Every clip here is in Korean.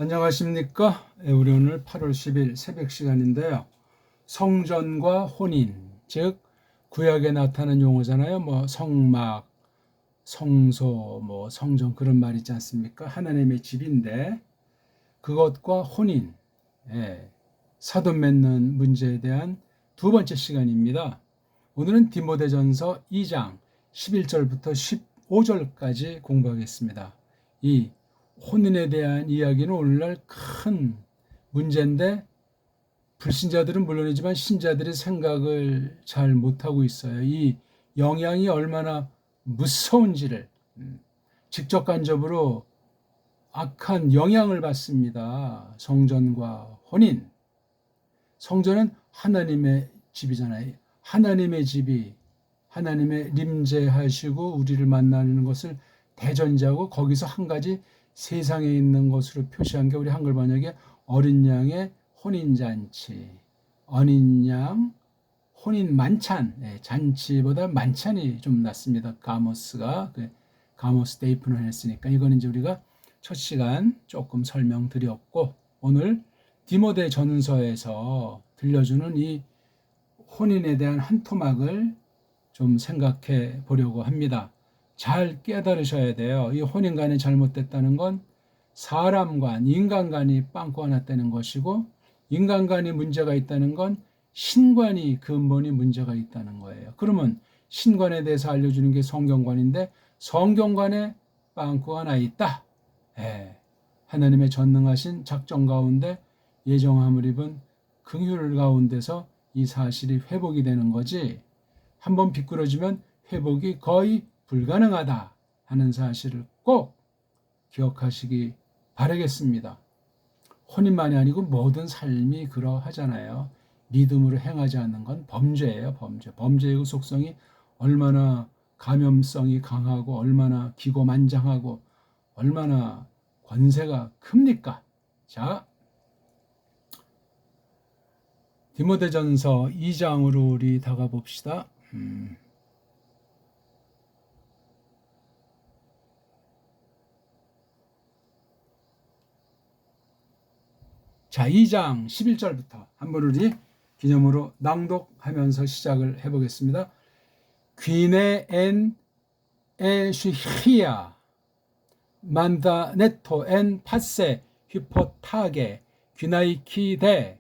안녕하십니까? 우리 오늘 8월 10일 새벽 시간인데요. 성전과 혼인, 즉 구약에 나타나는 용어잖아요. 성막, 성소, 성전 그런 말 있지 않습니까? 하나님의 집인데 그것과 혼인, 사돈 맺는 문제에 대한 두 번째 시간입니다. 오늘은 디모데전서 2장 11절부터 15절까지 공부하겠습니다. 이 혼인에 대한 이야기는 오늘날 큰 문제인데 불신자들은 물론이지만 신자들이 생각을 잘 못하고 있어요. 이 영향이 얼마나 무서운지를 직접 간접으로 악한 영향을 받습니다. 성전과 혼인. 성전은 하나님의 집이잖아요. 하나님의 집이 하나님의 림제하시고 우리를 만나는 것을 대전제하고 거기서 한 가지 세상에 있는 것으로 표시한 게 우리 한글 번역에 어린 양의 혼인잔치, 어린 양 혼인 만찬, 잔치보다 만찬이 좀 낫습니다. 가모스가 가모스 데이프는 했으니까 이거는 이제 우리가 첫 시간 조금 설명드렸고 오늘 디모데 전서에서 들려주는 이 혼인에 대한 한 토막을 좀 생각해 보려고 합니다. 잘 깨달으셔야 돼요. 이 혼인관이 잘못됐다는 건 사람 간, 인간 간이 빵꾸가 났다는 것이고 인간관이 문제가 있다는 건 신관이 근본이 문제가 있다는 거예요. 그러면 신관에 대해서 알려주는 게 성경관인데 성경관에 빵꾸가 나 있다. 하나님의 전능하신 작정 가운데 예정함을 입은 긍휼 가운데서 이 사실이 회복이 되는 거지 한번 비뚤어지면 회복이 거의 불가능하다 하는 사실을 꼭 기억하시기 바라겠습니다. 혼인만이 아니고 모든 삶이 그러하잖아요. 믿음으로 행하지 않는 건 범죄예요. 범죄의 그 속성이 얼마나 감염성이 강하고 얼마나 기고만장하고 얼마나 권세가 큽니까? 자, 디모데전서 2장으로 우리 다가 봅시다. 자, 2장 11절부터 한번 우리 기념으로 낭독하면서 시작을 해보겠습니다. 귀네 엔 에쉬히야 만다네토 엔 파세 휘포타게 귀나이키데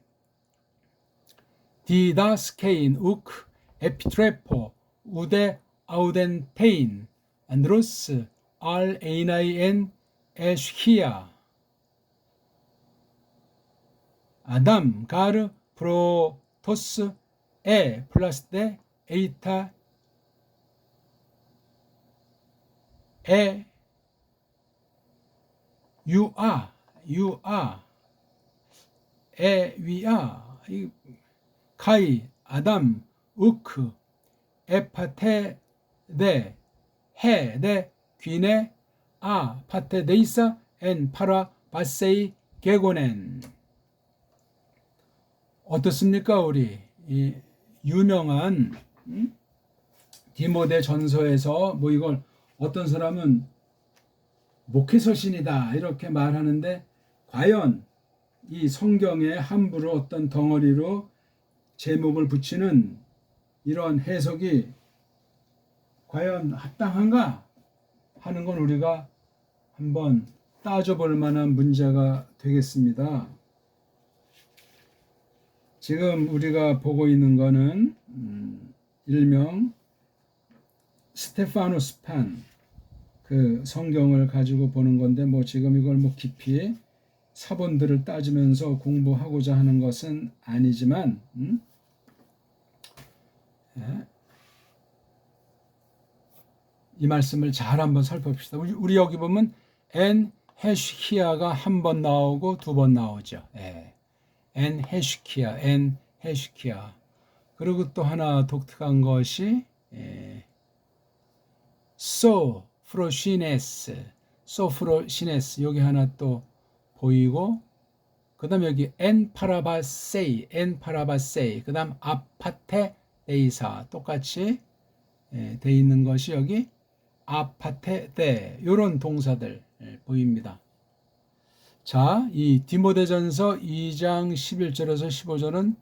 디다스케인 우크 에피트레포 우데 아우덴테인 안드로스 알 에이나이엔 에쉬히야 아담 가르 프로토스 에 플러스 데 에이타 에 유아 에 위아 카이 아담 우크 에파테 데 헤데 귀네 아 파테 데이사 엔 파라 바세이 게고넨. 어떻습니까? 우리 이 유명한 디모데 전서에서 이걸 어떤 사람은 목회서신이다 이렇게 말하는데 과연 이 성경에 함부로 어떤 덩어리로 제목을 붙이는 이런 해석이 과연 합당한가 하는 건 우리가 한번 따져볼 만한 문제가 되겠습니다. 지금 우리가 보고 있는 거는 일명 스테파노스판 그 성경을 가지고 보는 건데 지금 이걸 깊이 사본들을 따지면서 공부하고자 하는 것은 아니지만 이 말씀을 잘 한번 살펴봅시다. 우리 여기 보면 엔 헤시키아가 한 번 나오고 두 번 나오죠. 엔 헤시키아. 그리고 또 하나 독특한 것이 소프로시네스 여기 하나 또 보이고 그 다음 여기 엔 파라바세이 그 다음 아파테 데이사 똑같이 돼 있는 것이 여기 아파테 데 이런 동사들 보입니다. 자, 이 디모데전서 2장 11절에서 15절은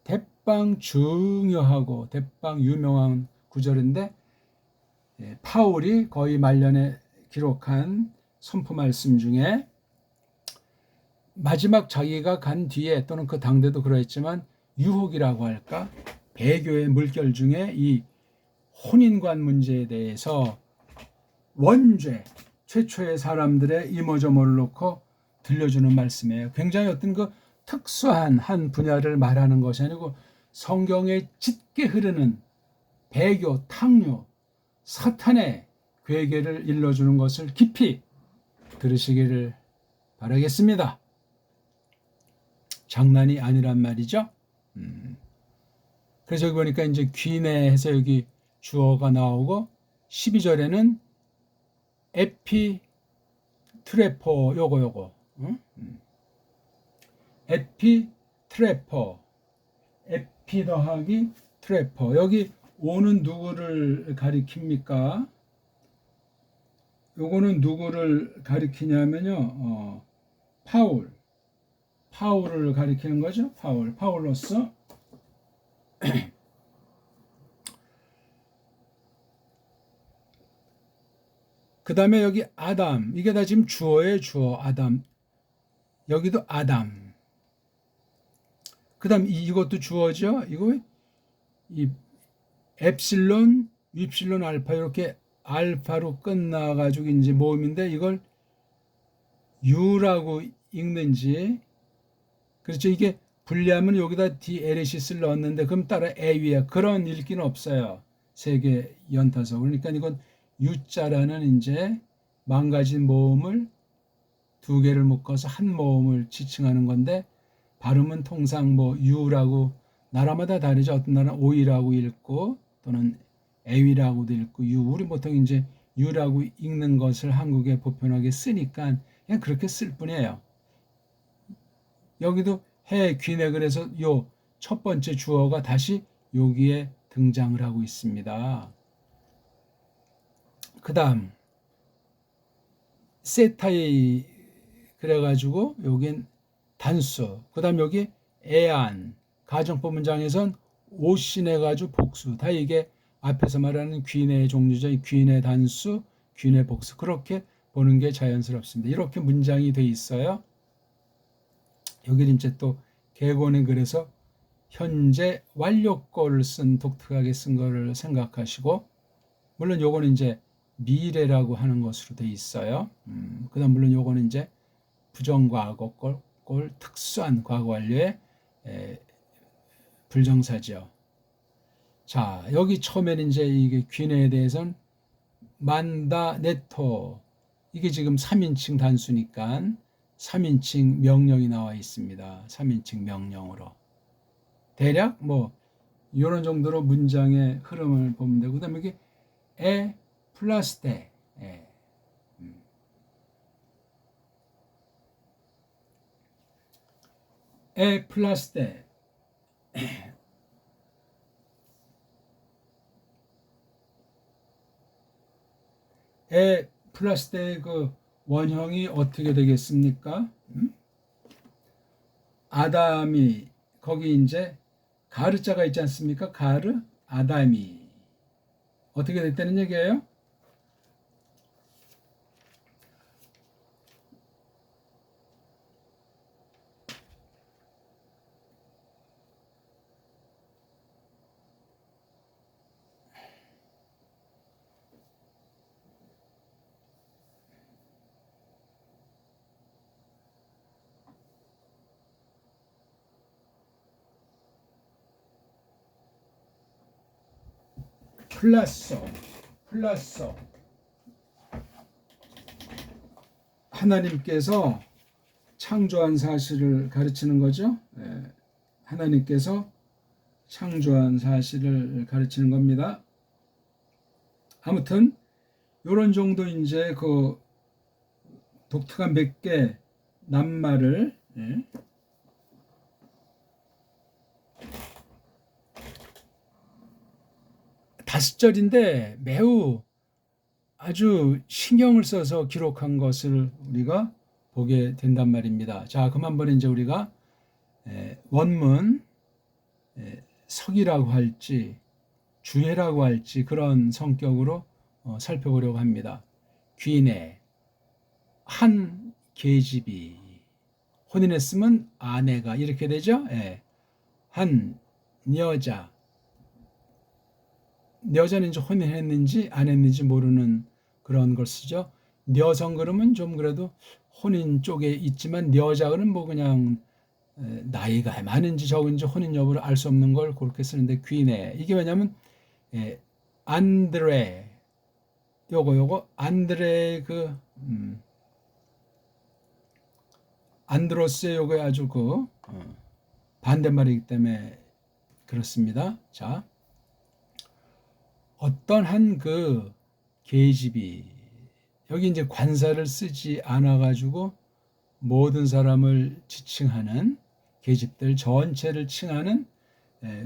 대빵 중요하고 대빵 유명한 구절인데 파울이 거의 말년에 기록한 선포 말씀 중에 마지막 자기가 간 뒤에 또는 그 당대도 그러했지만 유혹이라고 할까 배교의 물결 중에 이 혼인관 문제에 대해서 원죄 최초의 사람들의 이모저모를 놓고 들려주는 말씀이에요. 굉장히 어떤 그 특수한 한 분야를 말하는 것이 아니고 성경에 짙게 흐르는 배교, 탕류, 사탄의 괴계를 일러주는 것을 깊이 들으시기를 바라겠습니다. 장난이 아니란 말이죠. 그래서 여기 보니까 이제 귀내해서 여기 주어가 나오고 12절에는 에피 트레포 요거 에피 트레포 에피 더하기 트레포 여기 오는 누구를 가리킵니까? 요거는 누구를 가리키냐면요 파울을 가리키는 거죠. 파울로서 그 다음에 여기 아담 이게 다 지금 주어예요. 주어 아담 여기도 아담 그 다음 이것도 주어죠. 이거 이 엡실론 윕실론 알파 이렇게 알파로 끝나가지고 이제 모음인데 이걸 U라고 읽는지 그렇죠. 이게 분리하면 여기다 디에레시스를 넣었는데 그럼 따라 A위야 그런 읽기는 없어요. 세 개 연타서 그러니까 이건 U자라는 이제 망가진 모음을 두 개를 묶어서 한 모음을 지칭하는 건데 발음은 통상 뭐 U라고 나라마다 다르죠. 어떤 나라는 O이라고 읽고 또는 A위라고도 읽고 U 우리 보통 이제 U라고 읽는 것을 한국에 보편하게 쓰니까 그냥 그렇게 쓸 뿐이에요. 여기도 해 귀내 그래서 요 첫 번째 주어가 다시 여기에 등장을 하고 있습니다. 그 다음 세타이 그래가지고 여긴 단수 그 다음 여기 애안 가정법 문장에선 오신해가지고 복수 다 이게 앞에서 말하는 귀내의 종류죠. 귀내 단수 귀내 복수 그렇게 보는 게 자연스럽습니다. 이렇게 문장이 돼 있어요. 여기 이제 또 개곤에 그래서 현재 완료거를 쓴 독특하게 쓴 거를 생각하시고 물론 요거는 이제 미래라고 하는 것으로 돼 있어요. 그다음 물론 요거는 이제 부정과거 꼴 특수한 과거 완료의 불정사죠. 자 여기 처음에는 이제 이게 귀내에 대해서는 만다 네토 이게 지금 3인칭 단수니까 3인칭 명령이 나와 있습니다. 3인칭 명령으로 대략 뭐 이런 정도로 문장의 흐름을 보면 되고 그다음에 이게 에 플러스 때 에 플러스 때 에 플러스 때의 그 원형이 어떻게 되겠습니까? 아담이 거기 이제 가르자가 있지 않습니까? 가르 아담이 어떻게 됐다는 얘기예요? 플러스 하나님께서 창조한 사실을 가르치는 거죠. 하나님께서 창조한 사실을 가르치는 겁니다. 아무튼 이런 정도 이제 그 독특한 몇 개 낱말을 다섯 절인데 매우 아주 신경을 써서 기록한 것을 우리가 보게 된단 말입니다. 자, 그럼 한번 이제 우리가 원문 석이라고 할지 주해라고 할지 그런 성격으로 살펴보려고 합니다. 귀내 한 계집이 혼인했으면 아내가 이렇게 되죠. 한 여자는 이제 혼인했는지 안 했는지 모르는 그런 걸 쓰죠. 여성 그러면 좀 그래도 혼인 쪽에 있지만 여자는 뭐 그냥 나이가 많은지 적은지 혼인 여부를 알 수 없는 걸 그렇게 쓰는데 귀내 이게 왜냐면 안드레 요거 안드레 안드로스의 요거 아주 반대말이기 때문에 그렇습니다. 자, 어떤 한 계집이 여기 이제 관사를 쓰지 않아 가지고 모든 사람을 지칭하는 계집들 전체를 칭하는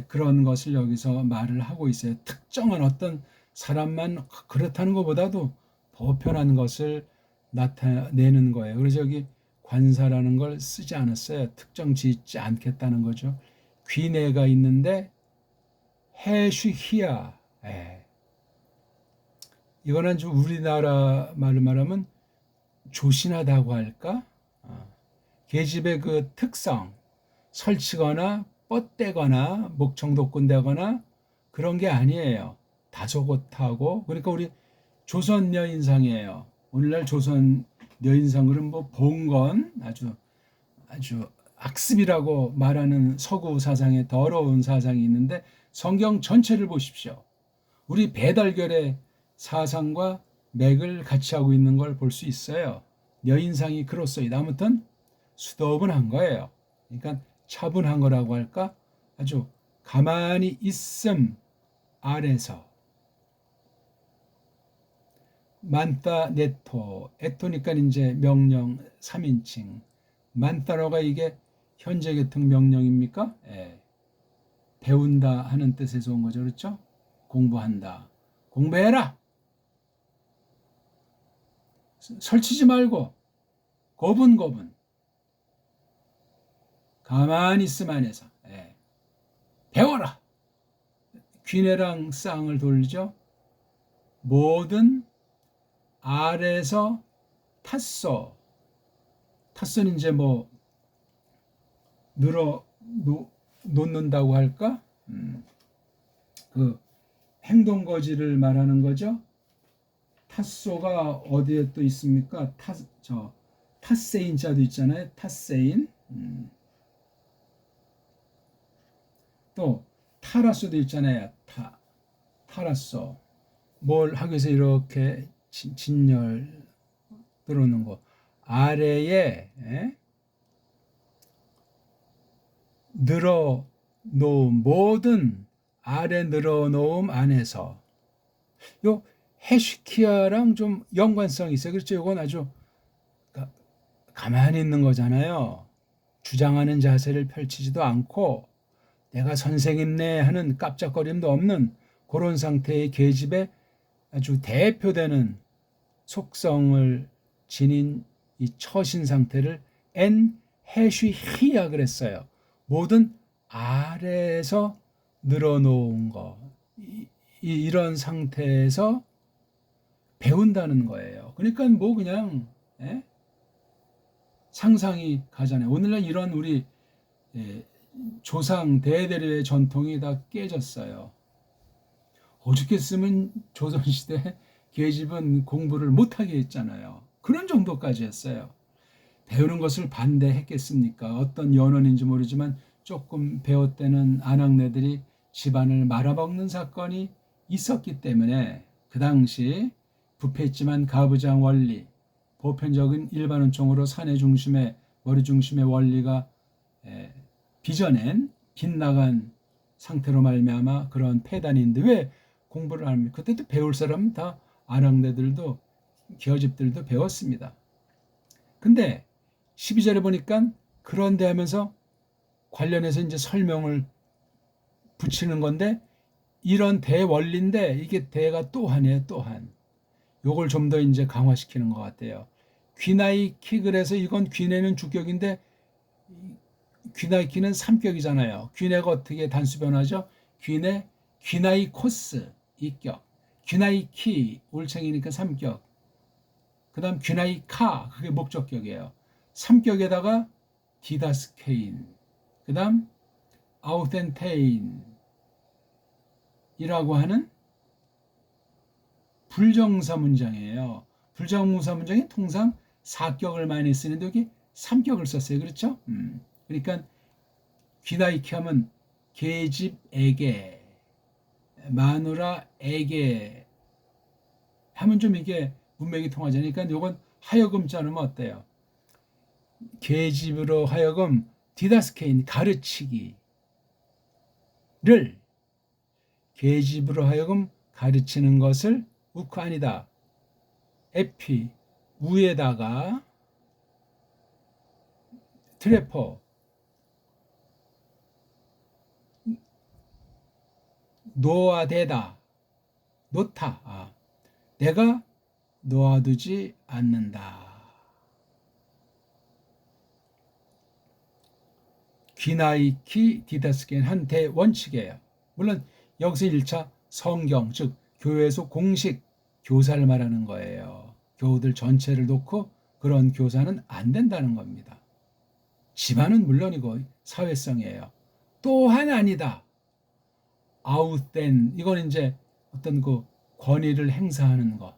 그런 것을 여기서 말을 하고 있어요. 특정한 어떤 사람만 그렇다는 것보다도 보편한 것을 나타내는 거예요. 그래서 여기 관사라는 걸 쓰지 않았어요. 특정 짓지 않겠다는 거죠. 귀내가 있는데 해쉬히야. 이거는 좀 우리나라 말로 말하면 조신하다고 할까? 계집의 그 특성, 설치거나 뻗대거나 목청독군되거나 그런 게 아니에요. 다소곳하고 그러니까 우리 조선 여인상이에요. 오늘날 조선 여인상은 뭐 봉건 아주 악습이라고 말하는 서구 사상의 더러운 사상이 있는데 성경 전체를 보십시오. 우리 배달결의 사상과 맥을 같이 하고 있는 걸 볼 수 있어요. 여인상이 그렇소이다. 아무튼 수더분한 거예요. 그러니까 차분한 거라고 할까? 아주 가만히 있음 아래서 만따 네토 에토니까 이제 명령 3인칭 만따로가 이게 현재 계통 명령입니까? 배운다 하는 뜻에서 온 거죠. 그렇죠? 공부한다. 공부해라. 설치지 말고 고분고분 가만히 있음 안에서 배워라. 귀내랑 쌍을 돌죠. 모든 아래서 탔소는 이제 뭐 놓는다고 할까? 그 행동거지를 말하는 거죠. 탓소가 어디에 또 있습니까? 탓세인 자도 있잖아요. 탓세인. 또 타라소도 있잖아요. 타라소. 뭘 하기 위해서 이렇게 진열 들어오는 거. 아래에 늘어놓음 모든 아래 늘어놓음 안에서 요 헤시키야랑 좀 연관성이 있어요. 그렇죠? 이건 아주 가만히 있는 거잖아요. 주장하는 자세를 펼치지도 않고 내가 선생님네 하는 깝짝거림도 없는 그런 상태의 계집에 아주 대표되는 속성을 지닌 이 처신 상태를 엔 해쉬히야 그랬어요. 모든 아래에서 늘어놓은 거 이런 상태에서 배운다는 거예요. 그러니까 뭐 그냥 상상이 가잖아요. 오늘날 이런 우리 조상 대대로의 전통이 다 깨졌어요. 오죽했으면 조선시대 계집은 공부를 못하게 했잖아요. 그런 정도까지 했어요. 배우는 것을 반대했겠습니까? 어떤 연원인지 모르지만 조금 배웠다는 아낙네들이 집안을 말아먹는 사건이 있었기 때문에 그 당시 부패했지만 가부장 원리, 보편적인 일반은총으로 사내 중심의 머리 중심의 원리가 빚어낸 빗나간 상태로 말미암아 그런 폐단인데 왜 공부를 합니까? 그때도 배울 사람은 다 아낙네들도 기어집들도 배웠습니다. 근데 12절에 보니까 그런데 하면서 관련해서 이제 설명을 붙이는 건데 이런 대원리인데 이게 대가 또한이에요. 또한 요걸 좀 더 이제 강화시키는 것 같아요. 귀나이키 그래서 이건 귀내는 주격인데 귀나이키는 삼격이잖아요. 귀내가 어떻게 단수 변하죠? 귀내, 귀나이코스 이격, 귀나이키 올챙이니까 삼격. 그다음 귀나이카 그게 목적격이에요. 삼격에다가 디다스케인. 그다음 아우텐테인이라고 하는 불정사 문장이에요. 불정사 문장이 통상 사격을 많이 쓰는데 여기 삼격을 썼어요. 그렇죠? 그러니까 귀나이키 하면 계집에게, 마누라에게 하면 좀 이게 문맥이 통하잖아요. 그러니까 이건 하여금 자르면 어때요? 계집으로 하여금 디다스케인 가르치기를 계집으로 하여금 가르치는 것을 우크 아니다. 에피 우에다가 트레퍼 놓아대다 놓다 내가 놓아두지 않는다. 귀나이키 디다스케인 한 대원칙이에요. 물론 여기서 1차 성경 즉 교회에서 공식 교사를 말하는 거예요. 교우들 전체를 놓고 그런 교사는 안 된다는 겁니다. 집안은 물론이고 사회성이에요. 또한 아니다. 아웃된 이건 이제 어떤 그 권위를 행사하는 것,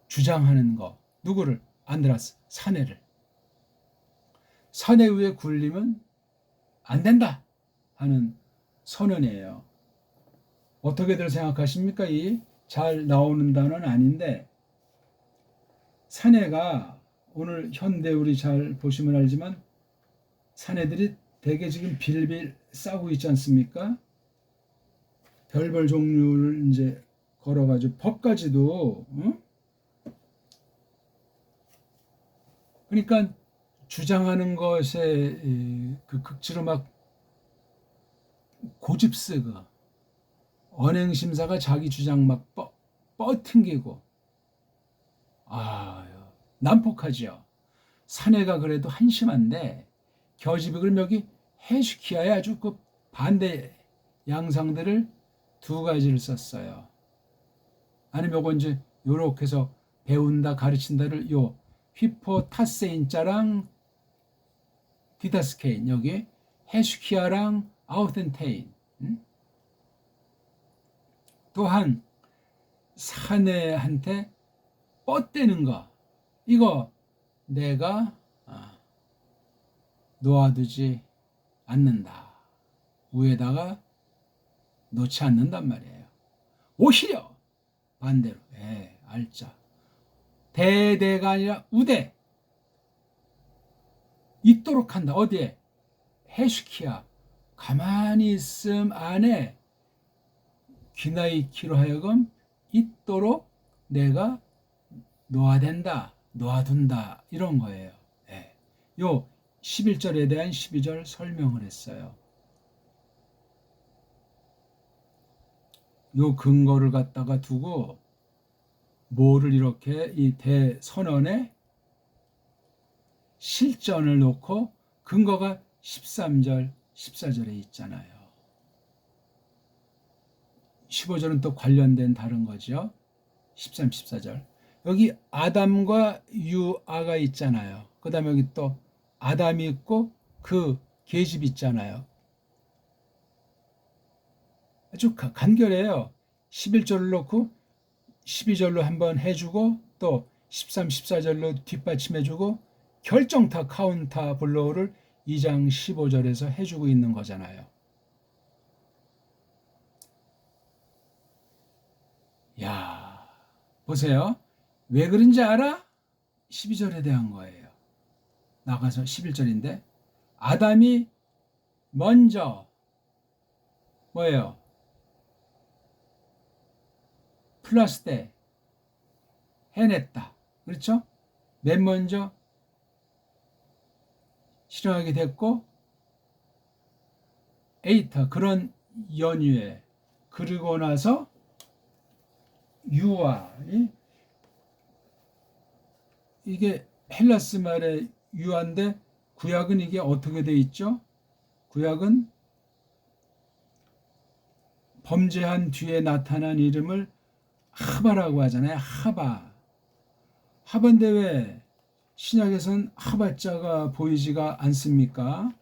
주장하는 것. 누구를? 안드라스 사내를. 사내 위에 굴리면 안 된다 하는 선언이에요. 어떻게들 생각하십니까? 이 잘 나오는 단어는 아닌데 사내가 오늘 현대 우리 잘 보시면 알지만 사내들이 대개 지금 빌빌 싸고 있지 않습니까? 별별 종류를 이제 걸어가지고 법까지도 그러니까 주장하는 것에 그 극치로 막 고집쓰고 언행심사가 자기 주장 막 뻗팅기고 난폭하죠. 사내가 그래도 한심한데 겨집이 그럼 여기 헤슈키야에 아주 그 반대 양상들을 두 가지를 썼어요. 아니면 요거 이제 요렇게 해서 배운다 가르친다를 요 휘포타세인자랑 디다스케인 여기 헤슈키야랑 아우텐테인 또한 사내한테 뻗대는 거 이거 내가 놓아두지 않는다. 위에다가 놓지 않는단 말이에요. 오히려 반대로 알자 대대가 아니라 우대 있도록 한다. 어디에? 헤슈키야 가만히 있음 안에 귀나이키로 하여금 있도록 내가 놓아댄다, 놓아둔다 이런 거예요. 요 11절에 대한 12절 설명을 했어요. 요 근거를 갖다가 두고 뭐를 이렇게 이 대선언에 실전을 놓고 근거가 13절, 14절에 있잖아요. 15절은 또 관련된 다른 거죠. 13, 14절. 여기 아담과 유아가 있잖아요. 그 다음에 여기 또 아담이 있고 그 계집 있잖아요. 아주 간결해요. 11절을 놓고 12절로 한번 해주고 또 13, 14절로 뒷받침해주고 결정타 카운터 블로우를 2장 15절에서 해주고 있는 거잖아요. 야, 보세요. 왜 그런지 알아? 12절에 대한 거예요. 나가서 11절인데 아담이 먼저 뭐예요? 플러스 때 해냈다. 그렇죠? 맨 먼저 실행하게 됐고 에이터 그런 연유에 그리고 나서 유아이 이게 헬라스 말의 유아인데 구약은 이게 어떻게 돼 있죠? 구약은 범죄한 뒤에 나타난 이름을 하바라고 하잖아요. 하바. 하바인데 왜 신약에서는 하바자가 보이지가 않습니까?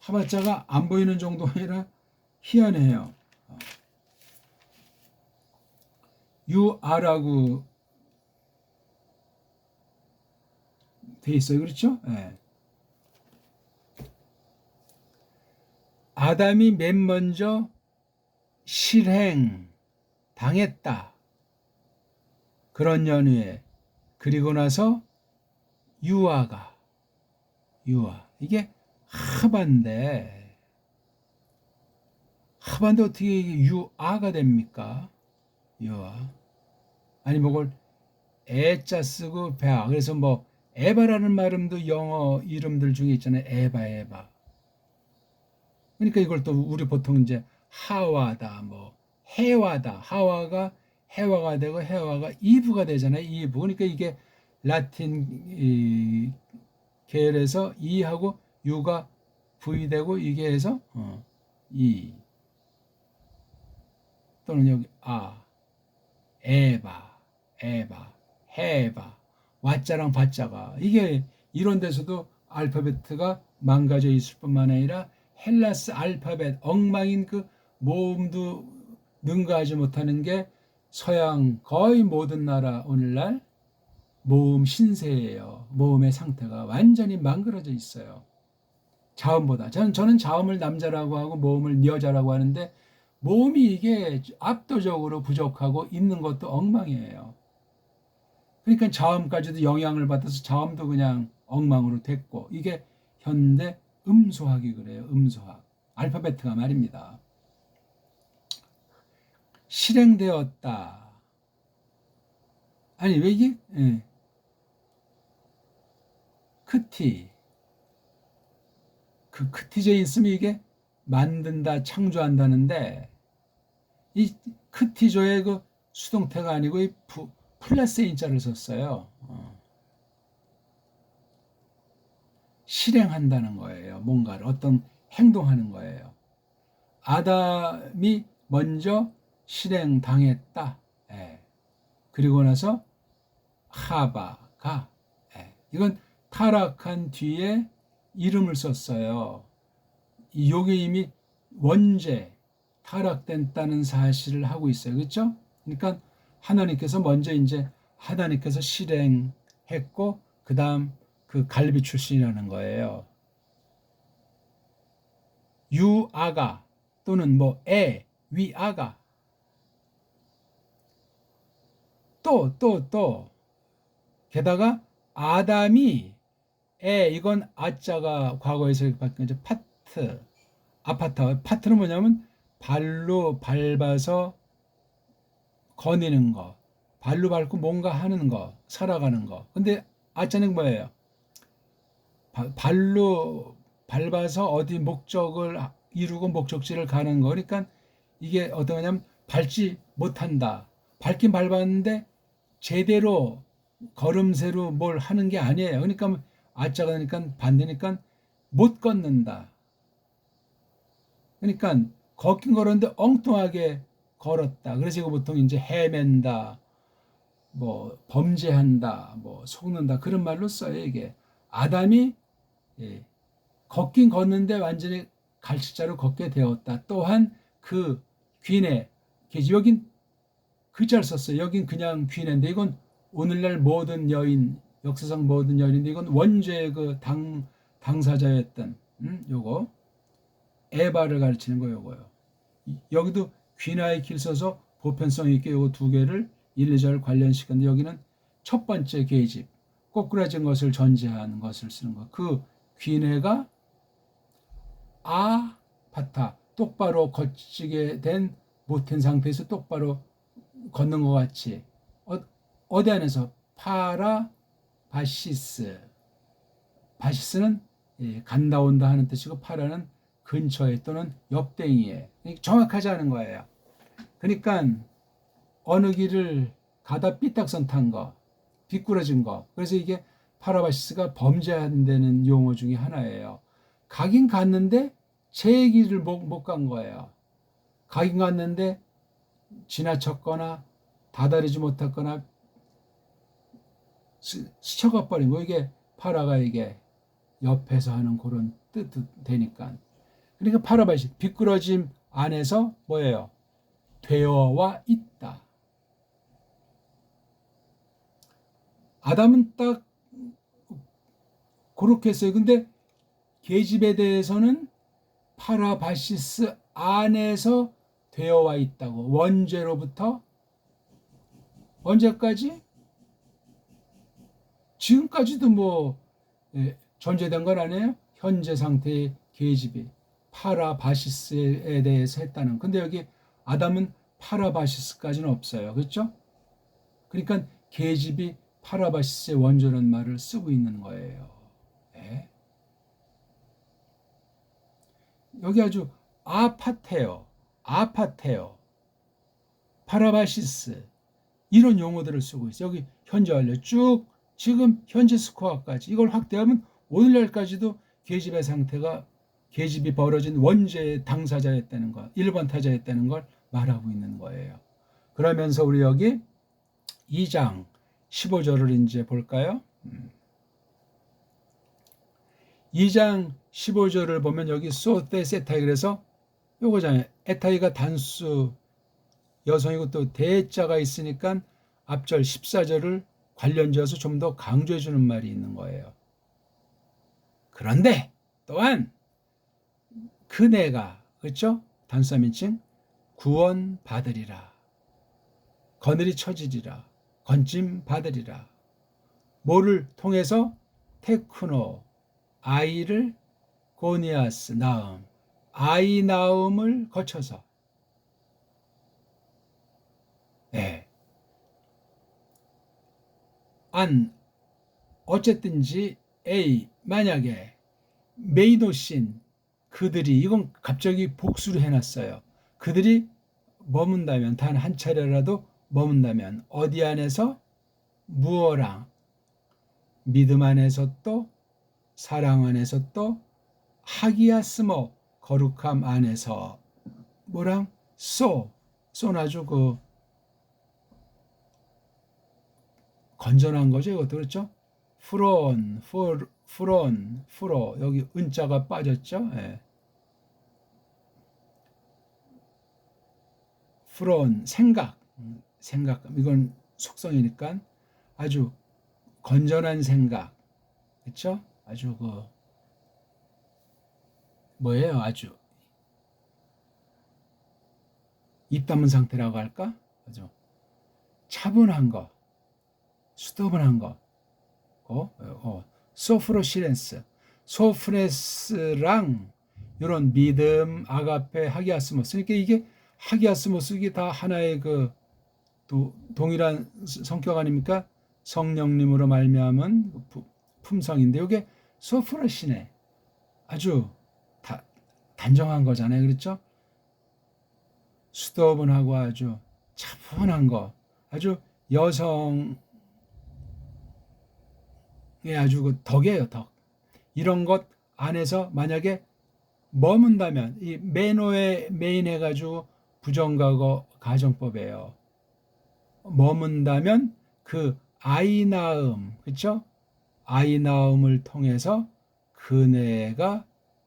하바자가 안 보이는 정도가 아니라 희한해요. 유아라고 돼 있어요. 그렇죠? 네. 아담이 맨 먼저 실행 당했다. 그런 연후에 그리고 나서 유아 이게 하반데 어떻게 유아가 됩니까? 유아 아니 뭐걸 애자 쓰고 배아 그래서 뭐 에바라는 말음도 영어 이름들 중에 있잖아요. 에바 그러니까 이걸 또 우리 보통 이제 하와다 뭐 해와다 하와가 해와가 되고 해와가 이브가 되잖아요. 이브 그러니까 이게 라틴 계열에서 이하고 유가 V되고 이게 해서 이 또는 여기 에바 해바 와자랑 바자가 이게 이런 데서도 알파벳가 망가져 있을 뿐만 아니라 헬라스 알파벳 엉망인 그 모음도 능가하지 못하는 게 서양 거의 모든 나라 오늘날 모음 신세예요. 모음의 상태가 완전히 망가져 있어요. 자음보다 저는 자음을 남자라고 하고 모음을 여자라고 하는데 모음이 이게 압도적으로 부족하고 있는 것도 엉망이에요. 그러니까 자음까지도 영향을 받아서 자음도 그냥 엉망으로 됐고 이게 현대 음소학이 그래요. 음소학 알파벳가 말입니다. 실행되었다. 아니 왜 이게 크티 그 크티제 있으면 이게 만든다 창조한다는데 이 크티조의 그 수동태가 아니고 이 플러스 인자를 썼어요. 실행한다는 거예요. 뭔가를 어떤 행동하는 거예요. 아담이 먼저 실행당했다. 그리고 나서 하바가 이건 타락한 뒤에 이름을 썼어요. 요게 이미 원죄 타락됐다는 사실을 하고 있어요. 그렇죠? 그러니까 하나님께서 먼저 이제 하나님께서 실행했고 그다음 그 갈비 출신이라는 거예요. 유아가 또는 뭐 위아가 또 게다가 아담이 이건 아자가 과거에서 바뀐 이제 파트는 뭐냐면 발로 밟아서 거니는 거, 발로 밟고 뭔가 하는 거, 살아가는 거. 근데 아자는 뭐예요? 발로 밟아서 어디 목적을 이루고 목적지를 가는 거. 그러니까 이게 어떤 거냐면 밟지 못한다. 밟긴 밟았는데 제대로 걸음새로 뭘 하는 게 아니에요. 그러니까 아자가 되니까 반대니까 못 걷는다. 그러니까 걷긴 걸었는데 엉뚱하게 걸었다. 그래서 이거 보통 이제 헤맨다, 뭐 범죄한다, 뭐 속는다 그런 말로 써요. 이게 아담이 걷긴 걷는데 완전히 갈치자로 걷게 되었다. 또한 그 귀내, 여긴 글자를 썼어요. 여긴 그냥 귀내인데 이건 오늘날 모든 여인, 역사상 모든 여인인데 이건 원죄의 그 당사자였던 요거 에바를 가르치는 거 요거요. 여기도 귀나의 길 써서 보편성 있게 요거 두 개를 1, 2절 관련시켰는데 여기는 첫 번째 계집 꼬꾸라진 것을 전제하는 것을 쓰는 거. 그 귀내가 파타 똑바로 걷지게 된 못한 상태에서 똑바로 걷는 것 같이 어디 안에서 바시스는 간다 온다 하는 뜻이고 파라는 근처에 또는 옆댕이에 정확하지 않은 거예요. 그러니까 어느 길을 가다 삐딱선 탄 거, 비꾸러진 거. 그래서 이게 파라바시스가 범죄한다는 용어 중에 하나예요. 가긴 갔는데 제 길을 못 간 거예요. 가긴 갔는데 지나쳤거나 다다르지 못했거나 스쳐가 버린 거. 이게 파라가 이게 옆에서 하는 그런 뜻 되니까. 그러니까 파라바시 비끄러짐 안에서 뭐예요? 되어와 있다. 아담은 딱 그렇게 했어요. 근데 계집에 대해서는 파라바시스 안에서 되어와 있다고. 원죄로부터 언제까지? 지금까지도 뭐 존재된 건 아니에요. 현재 상태의 계집이 파라바시스에 대해서 했다는. 근데 여기 아담은 파라바시스까지는 없어요. 그렇죠? 그러니까 계집이 파라바시스의 원조라는 말을 쓰고 있는 거예요. 네. 여기 아주 아파테오, 파라바시스 이런 용어들을 쓰고 있어요. 여기 현재 완료 쭉 지금 현재 스코어까지 이걸 확대하면 오늘날까지도 계집의 상태가 계집이 벌어진 원죄의 당사자였다는 것, 1번 타자였다는 걸 말하고 있는 거예요. 그러면서 우리 여기 2장 15절을 이제 볼까요? 2장 15절을 보면 여기 소테세타이 그래서 요거잖아요. 에타이가 단수 여성이고 또 대자가 있으니까 앞절 14절을 관련지어서 좀 더 강조해 주는 말이 있는 거예요. 그런데 또한 그네가 그렇죠? 단수 3인칭 구원 받으리라. 거느리 쳐지리라. 건짐 받으리라. 뭐를 통해서? 테크노 아이를 고니아스 낳음 아이 낳음을 거쳐서 네. 안 어쨌든지 A 만약에 메이노신 그들이 이건 갑자기 복수를 해놨어요. 그들이 머문다면 단 한 차례라도 머문다면 어디 안에서 무어랑 믿음 안에서 또 사랑 안에서 또 하기야스모 거룩함 안에서 뭐랑 쏘는 아주 그 건전한 거죠. 이것도 그렇죠. 프로 여기 은자가 빠졌죠. 예. 프론 생각감 이건 속성이니까 아주 건전한 생각 그렇죠. 아주 그 뭐예요? 아주 입 다문 상태라고 할까? 아주 차분한 거, 수더분한 거, 소프레스랑 이런 믿음, 아가페, 하기아스모스. 그러니까 이게 하기아스모스 이게 다 하나의 그 동일한 성격 아닙니까? 성령님으로 말미암은 품성인데 이게 소프레시네 아주 단정한 거잖아요. 그렇죠? 수더분하고 아주 차분한 거, 아주 여성의 아주 그 덕이에요, 덕. 이런 것 안에서 만약에 머문다면 이 매너에 메인해가지고 부정과거 가정법이에요. 머문다면 그 아이 낳음, 그렇죠? 아이 낳음을 통해서 그네가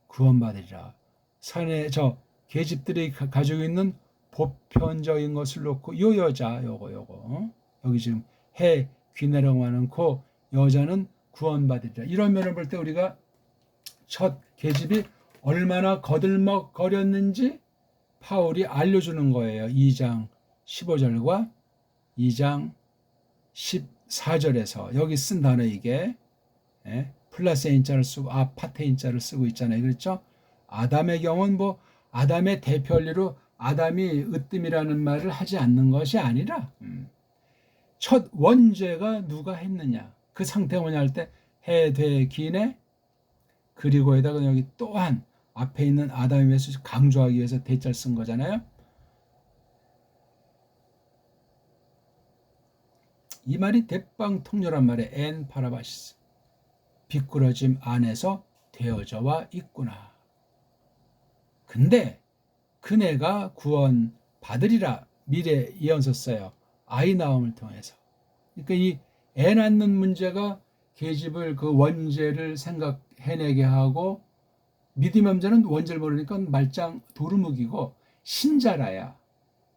구원받으리라. 산에 저 계집들이 가지고 있는 보편적인 것을 놓고 요 여자 요거 여기 지금 해 귀내려가는 그 여자는 구원받으리라. 이런 면을 볼 때 우리가 첫 계집이 얼마나 거들먹거렸는지 파울이 알려주는 거예요. 2장 15절과 2장 14절에서 여기 쓴 단어 이게 플러스 인자를 쓰고 아파테인자를 쓰고 있잖아요. 그렇죠? 아담의 경우는 뭐 아담의 대표리로 아담이 으뜸이라는 말을 하지 않는 것이 아니라 첫 원죄가 누가 했느냐 그 상태가 뭐냐 할 때 해, 되, 기네 그리고에다가 여기 또한 앞에 있는 아담에 대해서 강조하기 위해서 대자를 쓴 거잖아요. 이 말이 대빵통렬한 말이에요. 엔 파라바시스 비꾸러짐 안에서 되어져 있구나. 근데 그네가 구원 받으리라 미래 예언서 아이 낳음을 통해서. 그러니까 이 애 낳는 문제가 계집을 그 원죄를 생각해내게 하고, 믿음의 남자는 원죄를 모르니까 말짱 도루묵이고, 신자라야,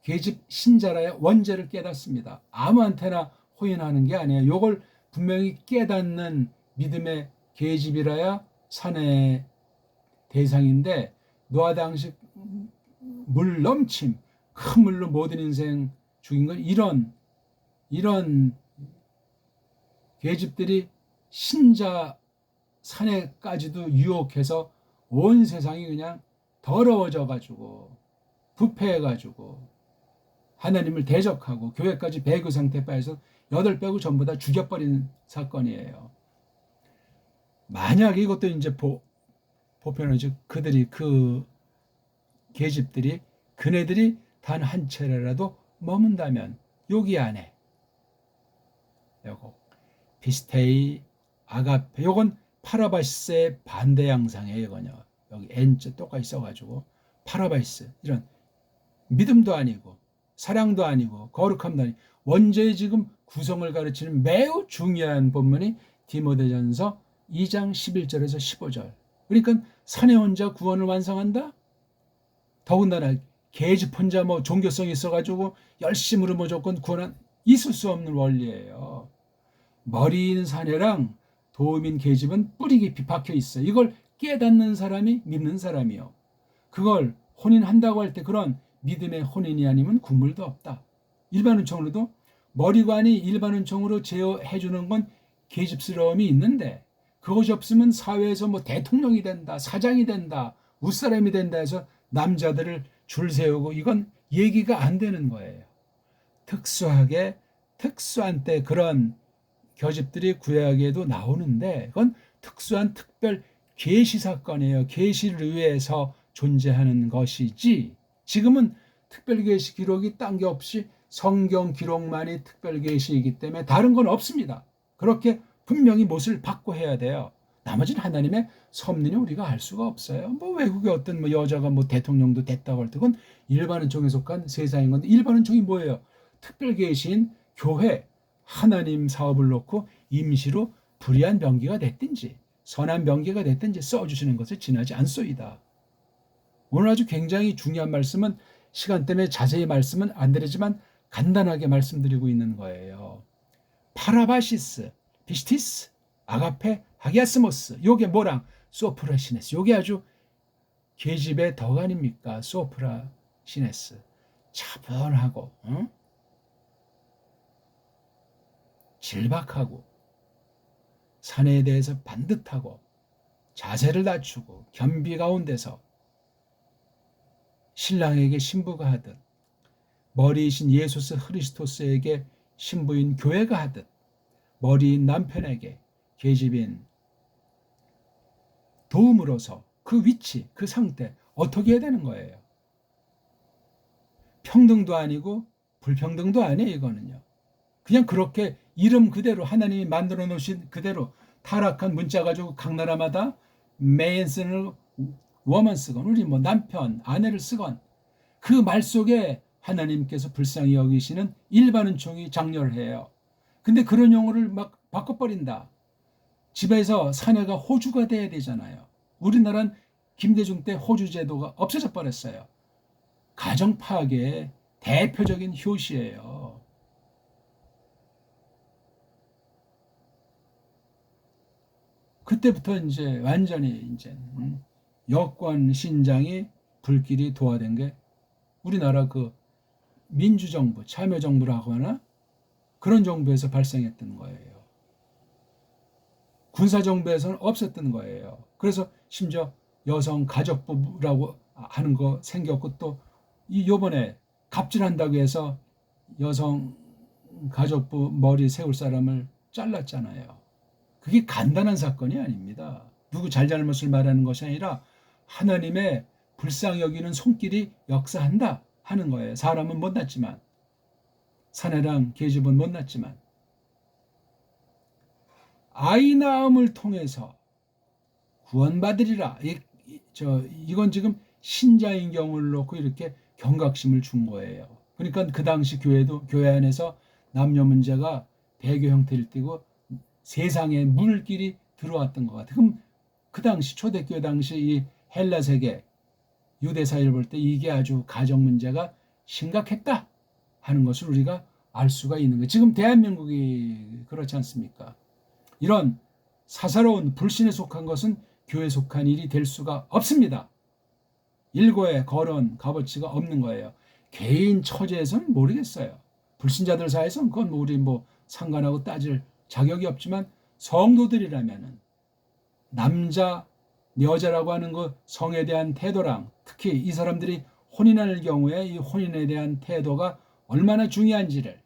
계집 신자라야 원죄를 깨닫습니다. 아무한테나 호인하는 게 아니에요. 요걸 분명히 깨닫는 믿음의 계집이라야 산의 대상인데, 노아 당시 물 넘침, 큰 물로 모든 인생 죽인 건 이런 계집들이 신자 사내까지도 유혹해서 온 세상이 그냥 더러워져 가지고 부패해 가지고 하나님을 대적하고 교회까지 배교 상태 빠져서 8배구 전부 다 죽여버린 사건이에요. 만약 이것도 이제 보편이죠. 그 계집들이 그네들이 단 한 차례라도 머문다면 여기 안에 요거 피스테이 아가페, 요건 파라바시스의 반대 양상이에요. 이거요. 여기 N자 똑같이 써가지고 파라바시스, 이런 믿음도 아니고 사랑도 아니고 거룩함도 아니고 원죄의 지금 구성을 가르치는 매우 중요한 본문이 디모데전서 2장 11절에서 15절. 그러니까 사내 혼자 구원을 완성한다? 더군다나 계집 혼자 뭐 종교성이 있어가지고 열심으로 무조건 구원한, 있을 수 없는 원리예요. 머리인 사내랑 도움인 계집은 뿌리 깊이 박혀 있어요. 이걸 깨닫는 사람이 믿는 사람이요. 그걸 혼인한다고 할 때 그런 믿음의 혼인이 아니면 국물도 없다. 일반 은총으로도 머리관이 일반 은총으로 제어해 주는 건 계집스러움이 있는데, 그것이 없으면 사회에서 뭐 대통령이 된다, 사장이 된다, 윗사람이 된다 해서 남자들을 줄 세우고, 이건 얘기가 안 되는 거예요. 특수한 때 그런 교집들이 구약에도 나오는데, 그건 특수한 특별 계시 사건이에요. 계시를 위해서 존재하는 것이지, 지금은 특별 계시 기록이 딴 게 없이 성경 기록만이 특별 계시이기 때문에 다른 건 없습니다. 그렇게 분명히 못을 받고 해야 돼요. 나머지는 하나님의 섭리는 우리가 알 수가 없어요. 뭐 외국의 어떤 뭐 여자가 뭐 대통령도 됐다고 할 때 그건 일반 은총에 속한 세상인 건데, 일반 은총이 뭐예요? 특별 계시인 교회, 하나님 사업을 놓고 임시로 불의한 병기가 됐든지 선한 병기가 됐든지 써주시는 것을 지나지 않소이다. 오늘 아주 굉장히 중요한 말씀은 시간 때문에 자세히 말씀은 안 드리지만 간단하게 말씀드리고 있는 거예요. 파라바시스, 비스티스, 아가페, 하기아스모스, 요게 뭐랑 소프라시네스, 요게 아주 계집의 덕 아닙니까? 소프라시네스, 차분하고 질박하고 사내에 대해서 반듯하고 자세를 낮추고 겸비 가운데서 신랑에게 신부가 하듯, 머리이신 예수스 그리스도스에게 신부인 교회가 하듯, 머리인 남편에게 계집인 도움으로서 그 위치, 그 상태 어떻게 해야 되는 거예요? 평등도 아니고 불평등도 아니에요. 이거는요. 그냥 그렇게 이름 그대로 하나님이 만들어 놓으신 그대로 타락한 문자 가지고 각 나라마다 맨슨을 워먼 쓰건, 우리 뭐 남편, 아내를 쓰건, 그 말 속에 하나님께서 불쌍히 여기시는 일반 은총이 장렬해요. 근데 그런 용어를 막 바꿔버린다. 집에서 사내가 호주가 돼야 되잖아요. 우리나라는 김대중 때 호주 제도가 없어져 버렸어요. 가정 파괴의 대표적인 효시예요. 그때부터 이제 완전히 이제 여권 신장이 불길이 도화된 게 우리나라 그 민주정부, 참여정부라고 하나? 그런 정부에서 발생했던 거예요. 군사정부에서는 없었던 거예요. 그래서 심지어 여성 가족부라고 하는 거 생겼고, 또 요번에 갑질한다고 해서 여성 가족부 머리 세울 사람을 잘랐잖아요. 그게 간단한 사건이 아닙니다. 누구 잘잘못을 말하는 것이 아니라 하나님의 불쌍히 여기는 손길이 역사한다 하는 거예요. 사람은 못났지만, 사내랑 계집은 못났지만. 아이 낳음을 통해서 구원받으리라. 이건 지금 신자인 경우를 놓고 이렇게 경각심을 준 거예요. 그러니까 그 당시 교회 안에서 남녀 문제가 배교 형태를 띠고 세상에 물길이 들어왔던 것 같아요. 그럼 그 당시 초대교회 당시 이 헬라 세계 유대 사회를 볼 때 이게 아주 가정 문제가 심각했다 하는 것을 우리가 알 수가 있는 거예요. 지금 대한민국이 그렇지 않습니까? 이런 사사로운 불신에 속한 것은 교회에 속한 일이 될 수가 없습니다. 일고의 거론 값어치가 없는 거예요. 개인 처제에서는 모르겠어요. 불신자들 사이에서는 그건 우리 상관하고 따질 자격이 없지만 성도들이라면은 남자 여자라고 하는 그 성에 대한 태도랑 특히 이 사람들이 혼인할 경우에 이 혼인에 대한 태도가 얼마나 중요한지를,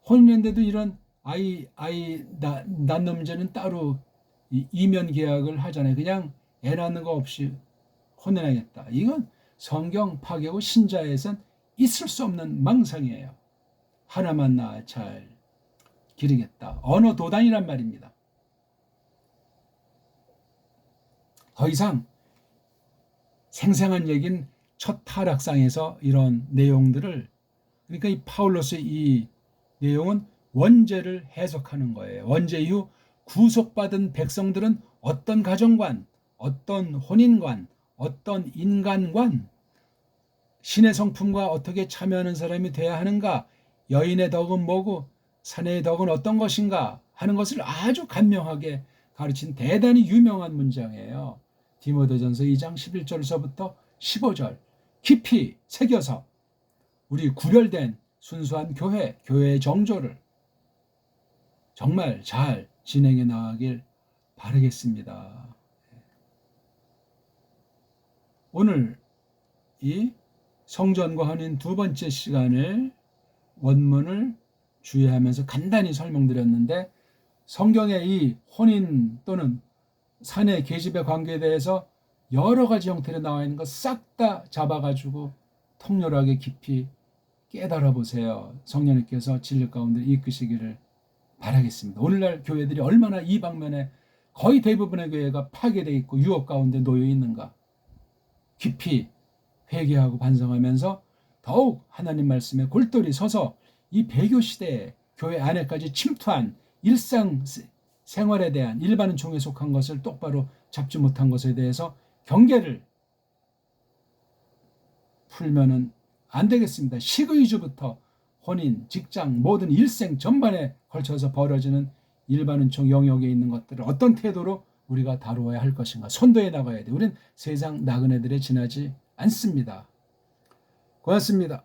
혼인했는데도 이런 아이 낳는 문제는 따로 이면 계약을 하잖아요. 그냥 애 낳는 거 없이 혼인하겠다. 이건 성경 파괴고 신자에선 있을 수 없는 망상이에요. 하나만 낳아 잘 기르겠다. 언어 도단이란 말입니다. 더 이상 생생한 얘기는 첫 타락상에서 이런 내용들을, 그러니까 이 파울로스의 이 내용은 원죄를 해석하는 거예요. 원죄 이후 구속받은 백성들은 어떤 가정관, 어떤 혼인관, 어떤 인간관, 신의 성품과 어떻게 참여하는 사람이 돼야 하는가, 여인의 덕은 뭐고 사내의 덕은 어떤 것인가 하는 것을 아주 간명하게 가르친 대단히 유명한 문장이에요. 디모데전서 2장 11절서부터 15절 깊이 새겨서 우리 구별된 순수한 교회의 정조를 정말 잘 진행해 나가길 바라겠습니다. 오늘 이 성전과 혼인 두 번째 시간을 원문을 주의하면서 간단히 설명드렸는데, 성경의 이 혼인 또는 사내 계집의 관계에 대해서 여러 가지 형태로 나와 있는 거 싹 다 잡아가지고 통렬하게 깊이 깨달아 보세요. 성령님께서 진리 가운데 이끄시기를 바라겠습니다. 오늘날 교회들이 얼마나 이 방면에 거의 대부분의 교회가 파괴되어 있고 유혹 가운데 놓여 있는가, 깊이 회개하고 반성하면서 더욱 하나님 말씀에 골똘히 서서 이 배교 시대에 교회 안에까지 침투한 일상 생활에 대한 일반은 종에 속한 것을 똑바로 잡지 못한 것에 대해서 경계를 풀면은 안 되겠습니다. 식의주부터 혼인, 직장, 모든 일생 전반에 걸쳐서 벌어지는 일반은총 영역에 있는 것들을 어떤 태도로 우리가 다루어야 할 것인가, 선도해 나가야 돼. 우린 세상 나그네들에 지나지 않습니다. 고맙습니다.